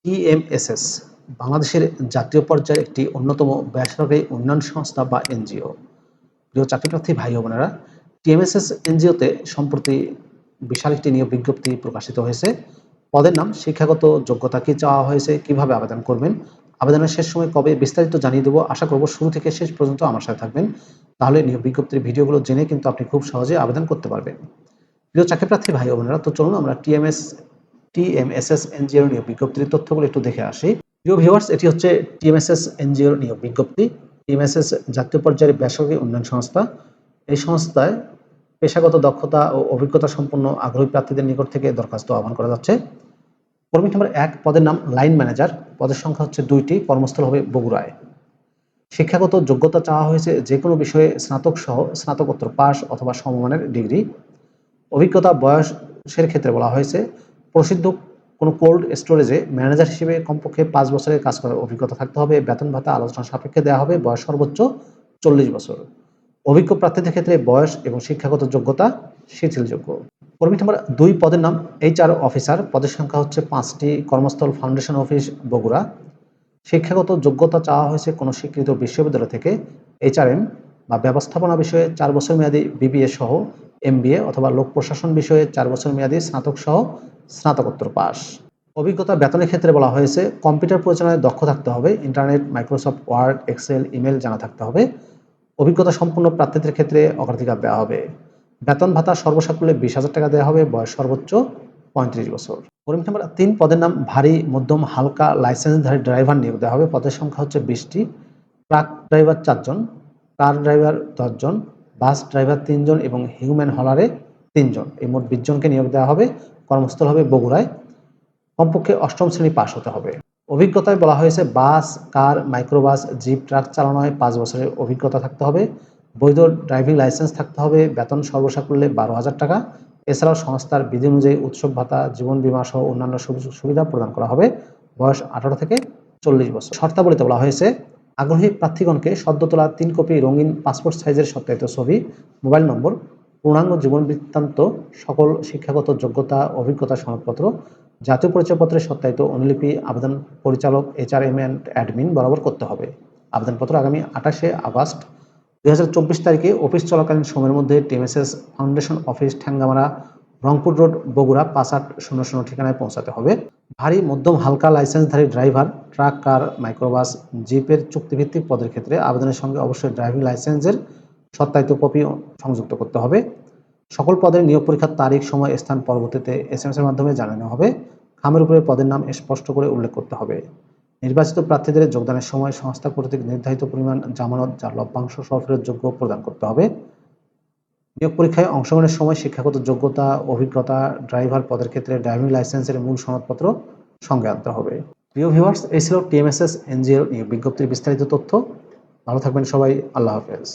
TMSS বাংলাদেশের জাতীয় পর্যায়ের একটি অন্যতম বেসরকারি উন্নয়ন সংস্থা বা এনজিও। প্রিয় চাকরিপ্রার্থী ভাই ও বোনেরা, টিএমএসএস এনজিওতে সম্প্রতি বিশাল একটি নিয়োগ বিজ্ঞপ্তি প্রকাশিত হয়েছে। পদের নাম, শিক্ষাগত যোগ্যতা কি চাওয়া হয়েছে, কিভাবে আবেদন করবেন, আবেদনের শেষ সময় কবে, বিস্তারিত জানিয়ে দেবো। আশা করব শুরু থেকে শেষ পর্যন্ত আমার সাথে থাকবেন, তাহলে নিয়োগ বিজ্ঞপ্তির ভিডিওগুলো জেনে কিন্তু আপনি খুব সহজে আবেদন করতে পারবেন। প্রিয় চাকরিপ্রার্থী ভাই ও বোনেরা, তো চলুন আমরা টিএমএসএস এনজিওর নিয়োগ বিজ্ঞপ্তির তথ্যগুলো একটু দেখে আসি। প্রিয় ভিউয়ার্স, এটি হচ্ছে টিএমএসএস এনজিওর নিয়োগ বিজ্ঞপ্তি। টিএমএসএস জাতীয় পর্যায়ের বেসরকারি উন্নয়ন সংস্থা। এই সংস্থায় পেশাগত দক্ষতা ও অভিজ্ঞতা সম্পন্ন আগ্রহী প্রার্থীদের নিকট থেকে দরখাস্ত আহ্বান করা যাচ্ছে। কর্মী নম্বর 1, পদের নাম লাইন ম্যানেজার। পদের সংখ্যা হচ্ছে 2টি। কর্মস্থল হবে বগুড়ায়। শিক্ষাগত যোগ্যতা চাওয়া হয়েছে যে কোনো বিষয়ে স্নাতক সহ স্নাতকোত্তর পাস অথবা সমমানের ডিগ্রি। অভিজ্ঞতা বয়সের ক্ষেত্রে বলা হয়েছে প্রসিদ্ধ কোনো কোল্ড স্টোরেজে ম্যানেজার হিসেবে কমপক্ষে 5 বছরের কাজ করার অভিজ্ঞতা থাকতে হবে। বেতন ভাতা আলোচনা সাপেক্ষে দেওয়া হবে। বয়স সর্বোচ্চ 40 বছর। অভিজ্ঞ প্রার্থীদের ক্ষেত্রে বয়স এবং শিক্ষাগত যোগ্যতা শিথিলযোগ্য। কর্মী নম্বর 2, পদের নাম HR অফিসার। পদের সংখ্যা হচ্ছে 5টি। কর্মস্থল ফাউন্ডেশন অফিস বগুড়া। শিক্ষাগত যোগ্যতা চাওয়া হয়েছে কোনো স্বীকৃত বিশ্ববিদ্যালয় থেকে HRM বা ব্যবস্থাপনা বিষয়ে 4 বছর মেয়াদী BBA সহ MBA অথবা লোক প্রশাসন বিষয়ে 4 বছর মেয়াদী স্নাতক সহ স্নাতকোত্তর পাস। অভিজ্ঞতা বেতনের ক্ষেত্রে বলা হয়েছে কম্পিউটার পরিচালনায় দক্ষ থাকতে হবে। Internet, Microsoft Word, Excel, email জানা থাকতে হবে। অভিজ্ঞতা সম্পন্ন প্রার্থীদের ক্ষেত্রে অগ্রাধিকার দেওয়া হবে। বেতন ভাতা সর্বসাকুল্যে 20,000 টাকা দেওয়া হবে। বয়স সর্বোচ্চ 35 বছর। কর্মী নম্বর 3, পদের নাম ভারী, মধ্যম, হালকা লাইসেন্সধারী ড্রাইভার নিয়োগ দেওয়া হবে। পদের সংখ্যা হচ্ছে 20টি। ট্রাক ড্রাইভার 4 জন, কার ড্রাইভার 10 জন, বাস ড্রাইভার 3 জন এবং হিউম্যান হলারে 3 জন। এই মোট 20 জনকে নিয়োগ দেওয়া হবে। কর্মস্থল হবে বগুড়ায়। কমপক্ষে 8ম শ্রেণী পাস হতে হবে। অভিজ্ঞতায় বলা হয়েছে বাস, কার, মাইক্রোবাস, জিপ, ট্রাক চালানোয় 5 বছরের অভিজ্ঞতা থাকতে হবে। বৈধ ড্রাইভিং লাইসেন্স থাকতে হবে। বেতন সর্বসাকুল্যে 12,000 টাকা। এছাড়াও সংস্থার বিধি অনুযায়ী উৎসব ভাতা, জীবন বীমা সহ অন্যান্য সুবিধা প্রদান করা হবে। বয়স 18 থেকে 40 বছর। শর্তাবলীতে বলা হয়েছে আগ্রহী প্রার্থীগণকে সদ্য তোলা 3 কপি রঙিন পাসপোর্ট সাইজের সত্যায়িত ছবি, মোবাইল নম্বর, পূর্ণাঙ্গ জীবন বৃত্তান্ত, সকল শিক্ষাগত যোগ্যতা অভিজ্ঞতা সনদপত্র, জাতীয় পরিচয়পত্রের সত্যায়িত অনুলিপি আবেদন পরিচালক HRM অ্যান্ড অ্যাডমিন বরাবর করতে হবে। আবেদনপত্র আগামী 28শে আগস্ট 2024 তারিখে অফিস চলাকালীন সময়ের মধ্যে TMSS foundation office, Thengamara, Rangpur road, Bogura 5800 ঠিকানায় পৌঁছাতে হবে। ভারী, মধ্যম, হালকা লাইসেন্সধারী ড্রাইভার, ট্রাক, কার, মাইক্রোবাস, জিপের চুক্তিভিত্তিক পদের ক্ষেত্রে আবেদনের সঙ্গে অবশ্যই ড্রাইভিং লাইসেন্সের সত্যায়িত কপি সংযুক্ত করতে হবে। সকল পদের নিয়োগ পরীক্ষার তারিখ, সময়, স্থান পরবর্তীতে SMS এর মাধ্যমে জানানো হবে। খামের উপরে পদের নাম স্পষ্ট করে উল্লেখ করতে হবে। নির্বাচিত প্রার্থীদের যোগদানের সময় সংস্থা কর্তৃক নির্ধারিত পরিমাণ জামানত যা লভ্যাংশ সহ ফেরতযোগ্য প্রদান করতে হবে। নিয়োগ পরীক্ষায় অংশগ্রহণের সময় শিক্ষাগত যোগ্যতা, অভিজ্ঞতা, ড্রাইভার পদের ক্ষেত্রে ড্রাইভিং লাইসেন্সের মূল সনদপত্র সঙ্গে আনতে হবে। প্রিয় ভিউয়ার্স, এই ছিল টিএমএসএস এনজিওর নিয়োগ বিজ্ঞপ্তির বিস্তারিত তথ্য। ভালো থাকবেন সবাই। আল্লাহ হাফেজ।